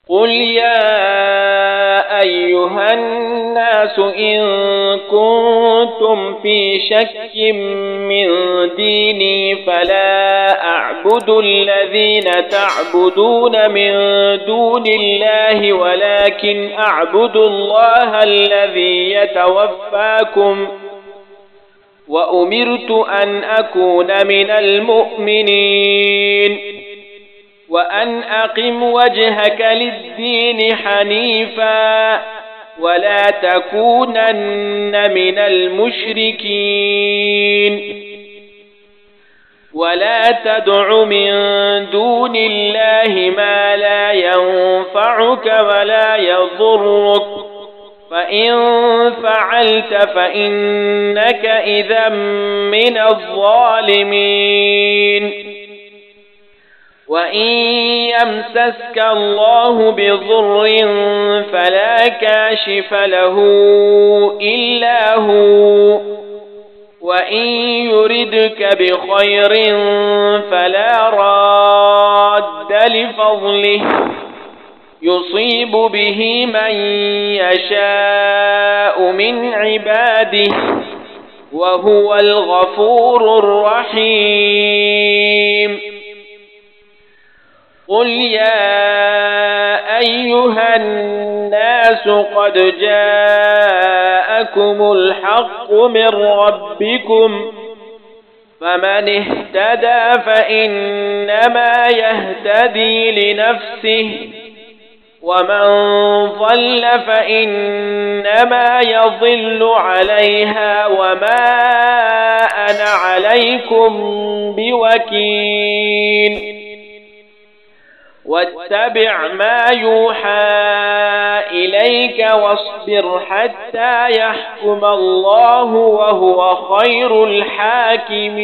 قل يا أيها الناس إن كنتم في شك من ديني فلا أعبد الذين تعبدون من دون الله ولكن أعبد الله الذي يتوفاكم وأمرت أن أكون من المؤمنين وأن أقم وجهك للدين حنيفا ولا تكونن من المشركين ولا تدع من دون الله ما لا ينفعك ولا يضرك فإن فعلت فإنك إذا من الظالمين وإن يمسسك الله بضر فلا كاشف له إلا هو وإن يردك بخير فلا راد لفضله يصيب به من يشاء من عباده وهو الغفور الرحيم قل يا أيها الناس قد جاءكم الحق من ربكم فمن اهتدى فإنما يهتدي لنفسه ومن ضل فإنما يضل عليها وما أنا عليكم بوكيل واتبع ما يوحى إليك واصبر حتى يحكم الله وهو خير الحاكمين